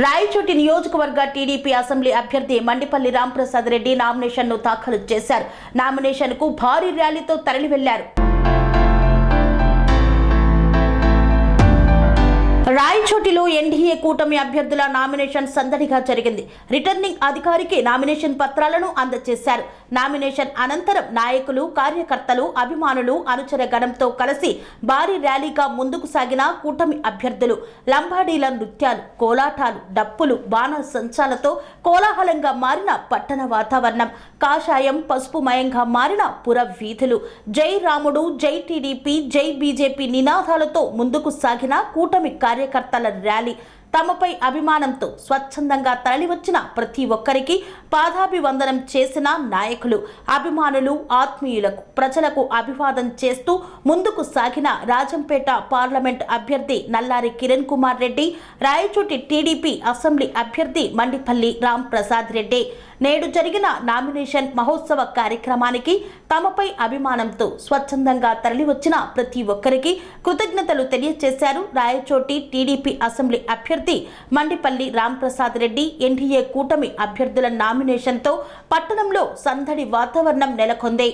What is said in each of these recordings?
రాయచోటి నియోజకవర్గ TDP assembly అభ్యర్థి మండిపల్లి రాంప్రసాద్ రెడ్డి నామినేషన్ను దాఖలు చేశారు. నామినేషన్కు భారీ ర్యాలీతో తరలి వెళ్లారు. రాయచోటిలో ఎన్డీఏ కూటమి అభ్యర్థుల నామినేషన్ సందడిగా జరిగింది. రిటర్నింగ్ అధికారికి నామినేషన్ పత్రాలను అందజేశారు. నామినేషన్ అనంతరం నాయకులు, కార్యకర్తలు, అభిమానులు, అనుచర గణంతో కలిసి భారీ ర్యాలీగా ముందుకు సాగిన కూటమి అభ్యర్థులు లంబాడీల నృత్యాలు, కోలాటాలు, డప్పులు, బాణ సంచాలతో కోలాహలంగా మారిన పట్టణ వాతావరణం, కాషాయం పసుపుమయంగా మారిన పుర వీధులు, జై రాముడు, జై టీడీపీ, జై బీజేపీ నినాదాలతో ముందుకు సాగిన కూటమి కార్యకర్తల ర్యాలీ తమపై అభిమానంతో స్వచ్ఛందంగా తరలివచ్చిన ప్రతి ఒక్కరికి పాదాభివందనం చేసిన నాయకులు, అభిమానులు, ఆత్మీయులకు, ప్రజలకు అభివాదం చేస్తూ ముందుకు సాగిన రాజంపేట పార్లమెంట్ అభ్యర్థి నల్లారి కిరణ్ కుమార్ రెడ్డి, రాయచోటి టీడీపీ అసెంబ్లీ అభ్యర్థి మండిపల్లి రాంప్రసాద్ రెడ్డి నేడు జరిగిన నామినేషన్ మహోత్సవ కార్యక్రమానికి తమపై అభిమానంతో స్వచ్ఛందంగా తరలివచ్చిన ప్రతి ఒక్కరికి కృతజ్ఞతలు తెలియజేశారు. రాయచోటి టీడీపీ అసెంబ్లీ అభ్యర్థి మండిపల్లి రాంప్రసాద్ రెడ్డి ఎన్డీఏ కూటమి అభ్యర్థుల నామినేషన్తో పట్టణంలో సందడి వాతావరణం నెలకొంది.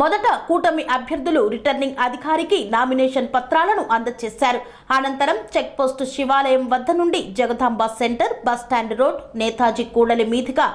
మొదట కూటమి అభ్యర్థులు రిటర్నింగ్ అధికారికి నామినేషన్ పత్రాలను అందజేశారు. అనంతరం చెక్ పోస్టు శివాలయం వద్ద నుండి Jagadamba centre, bus stand road, Netaji కూడలి మీదుగా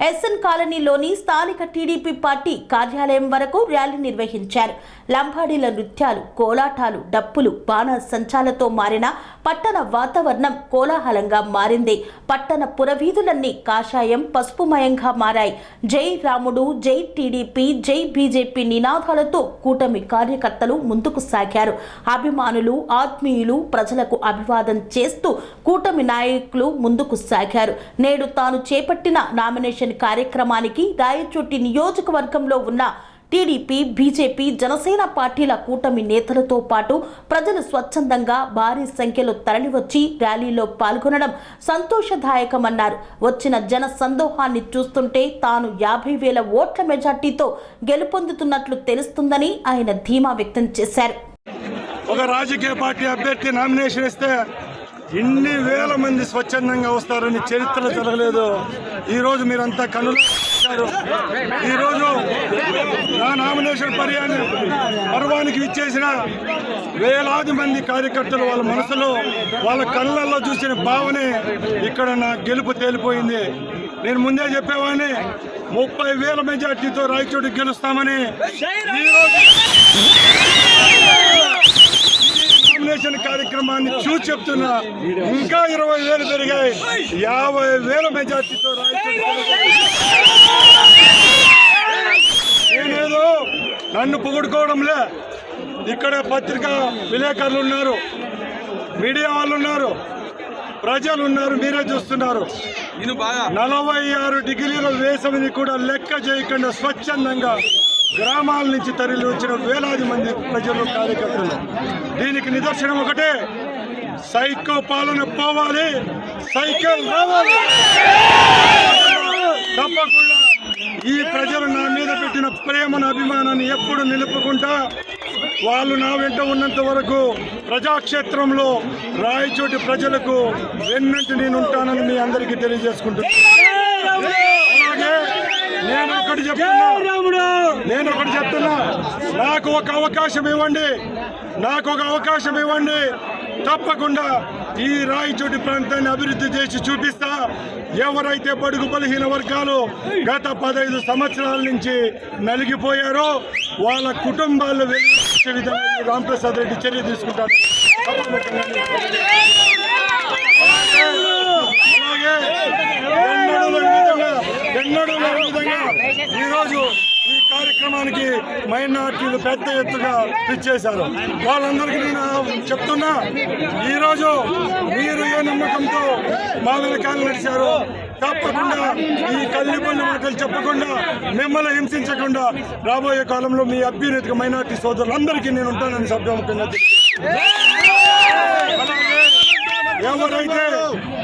ఎస్ఎన్ కాలనీలోని స్థానిక టీడీపీ పార్టీ కార్యాలయం వరకు ర్యాలీ నిర్వహించారు. లంబాడీల నృత్యాలు, కోలాటాలు, డప్పులు, బాణ సంచాలతో మారిన పట్టణ వాతావరణం కోలాహలంగా మారింది. పట్టణ పురవీధులన్నీ కాషాయం పసుపుమయంగా మారాయి. జై రాముడు, జై టీడీపీ, జై బీజేపీ నినాదాలతో కూటమి కార్యకర్తలు ముందుకు సాగారు. అభిమానులు, ఆత్మీయులు ప్రజలకు అభివాదం చేస్తూ కూటమి నాయకులు ముందుకు సాగారు. నేడు తాను చేపట్టిన నామినేషన్ కార్యక్రమానికి రాయచోటి నియోజకవర్గంలో ఉన్న టీడీపీ, బీజేపీ, జనసేన పార్టీల కూటమి నేతలతో పాటు ప్రజలు స్వచ్ఛందంగా భారీ సంఖ్యలో తరలివచ్చి ర్యాలీలో పాల్గొనడం సంతోషదాయకమన్నారు. వచ్చిన జన సందోహాన్ని చూస్తుంటే తాను 50,000 ఓట్ల మెజార్టీతో గెలుపొందుతున్నట్లు తెలుస్తుందని ఆయన ధీమా వ్యక్తం చేశారు. ఒక రాజకీయ పార్టీ అభ్యర్థి నామినేషన్ ఇస్తే ఇన్ని వేల మంది స్వచ్ఛందంగా వస్తారని చరిత్ర జరగలేదు. ఈరోజు మీరంతా కనులు ఈరోజు నా నామినేషన్ పర్వానికి ఇచ్చేసిన వేలాది మంది కార్యకర్తలు వాళ్ళ మనసులో, వాళ్ళ కళ్ళల్లో చూసిన భావనే ఇక్కడ నా గెలుపు తేలిపోయింది. నేను ముందే చెప్పేవాడిని 30,000 మెజార్టీతో రాయచోటి గెలుస్తామని. ఈరోజు నామినేషన్ కార్యక్రమాన్ని చూసి చెప్తున్నా, ఇంకా 20,000 పెరిగాయి. 50,000 మెజార్టీతో నేనేదో నన్ను పొగుడుకోవడంలే. ఇక్కడ పత్రికా విలేకరులు ఉన్నారు, మీడియా వాళ్ళు ఉన్నారు, ప్రజలు ఉన్నారు, మీరే చూస్తున్నారు. 46 డిగ్రీల వేసవిని కూడా లెక్క చేయకుండా స్వచ్ఛందంగా గ్రామాల నుంచి తరలి వచ్చిన వేలాది మంది ప్రజలు, కార్యకర్తలు. దీనికి నిదర్శనం ఒకటే, సైకో పాలన పోవాలి, సైకిల్ రావాలి. తప్పకుండా ఈ ప్రజలు నా మీద పెట్టిన ప్రేమను, అభిమానాన్ని ఎప్పుడు నిలుపుకుంటా, వాళ్ళు నా వెంట ఉన్నంత వరకు ప్రజాక్షేత్రంలో రాయచోటి ప్రజలకు వెన్నంటి నేను ఉంటానని మీ అందరికీ తెలియజేసుకుంటున్నాను. అలాగే నేను ఒకటి చెప్తున్నా, నాకు ఒక అవకాశం ఇవ్వండి, తప్పకుండా ఈ రాయచోటి ప్రాంతాన్ని అభివృద్ధి చేసి చూపిస్తా. ఎవరైతే బడుగు బలహీన వర్గాలు గత 15 సంవత్సరాల నుంచి నలిగిపోయారో వాళ్ళ కుటుంబాల్లో వెలిగించే విధంగా రాంప్రసాద్ రెడ్డి చర్య తీసుకుంటారు. అలాగే ఎన్నడూ విధంగా ఈరోజు ఈ కార్యక్రమానికి మైనార్టీలు పెద్ద ఎత్తుగా పిచ్చేశారు. వాళ్ళందరికీ నేను చెప్తున్నా, ఈరోజు మీరు ఏ నమ్మకంతో మా వెనకాల నడిచారు, తప్పకుండా ఈ కల్లిబొల్లి మాటలు చెప్పకుండా, మిమ్మల్ని హింసించకుండా రాబోయే కాలంలో మీ అభ్యున్నతిగా మైనార్టీ సోదరులందరికీ నేను ఉంటానని సభ్యముఖంగా. అలాగే ఎవరైతే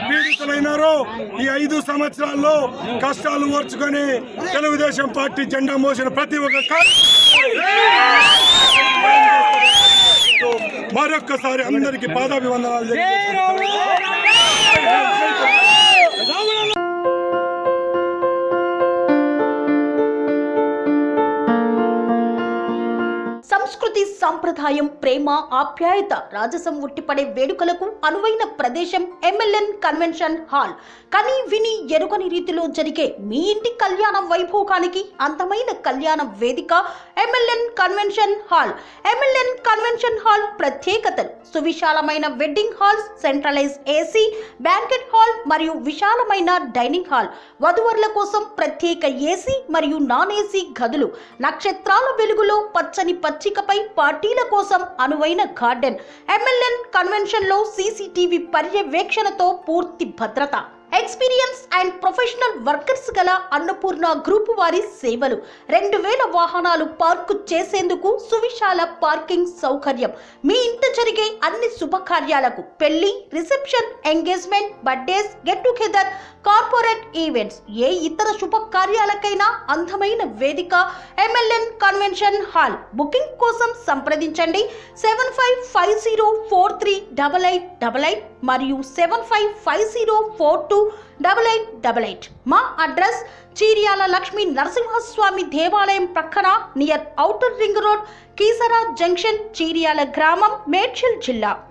పీడితులైనారో ఈ 5 సంవత్సరాల్లో కష్టాలు ఓర్చుకొని తెలుగుదేశం పార్టీ జెండా మోసిన ప్రతి ఒక్క మరొక్కసారి అందరికీ పాదాభివందనాలు. సాంప్రదాయం, ప్రేమ, ఆప్యాయత, రాజసం ఉట్టిపడే వేడుకలకు అనువైన ప్రదేశం ఎంఎల్ఎన్ కన్వెన్షన్ హాల్. కని విని ఎరుగని రీతిలో జరిగే మీ ఇంటి కళ్యాణ వైభోగానికి అందమైన కళ్యాణ వేదిక MLN convention hall. MLN convention hall ప్రత్యేకతలు: సువిశాలమైన wedding halls, centralize AC banquet hall మరియు విశాలమైన డైనింగ్ హాల్, వధువరుల కోసం ప్రత్యేక ఏసీ మరియు నాన్ ఏసీ గదులు, నక్షత్రాల వెలుగులో పచ్చని పచ్చికపై పార్టీల కోసం అనువైన గార్డెన్. ఎంఎల్ఎన్ కన్వెన్షన్ లో సీసీటీవీ పర్యవేక్షణతో పూర్తి భద్రత. ఎక్స్పీరియన్స్ అండ్ ప్రొఫెషనల్ వర్కర్స్ గల అన్నపూర్ణ గ్రూప్ వారి సేవలు. 2000 వాహనాలు పార్కు చేసేందుకు సువిశాల పార్కింగ్ సౌకర్యం. మీ ఇంట జరిగే అన్ని శుభకార్యాలకు, పెళ్లి, reception, engagement, birthdays, get together, corporate events, ఏ ఇతర శుభకార్యాలకైనా అందమైన వేదిక ఎంఎల్ఎన్ కన్వెన్షన్ హాల్. బుకింగ్ కోసం సంప్రదించండి 7550438888 మరియు 7550428888. మా అడ్రస్ చీర్యాల లక్ష్మీ నరసింహస్వామి దేవాలయం ప్రక్కన, near outer ring road, Keesara junction, Cheeryal గ్రామం, మేడ్చల్ జిల్లా.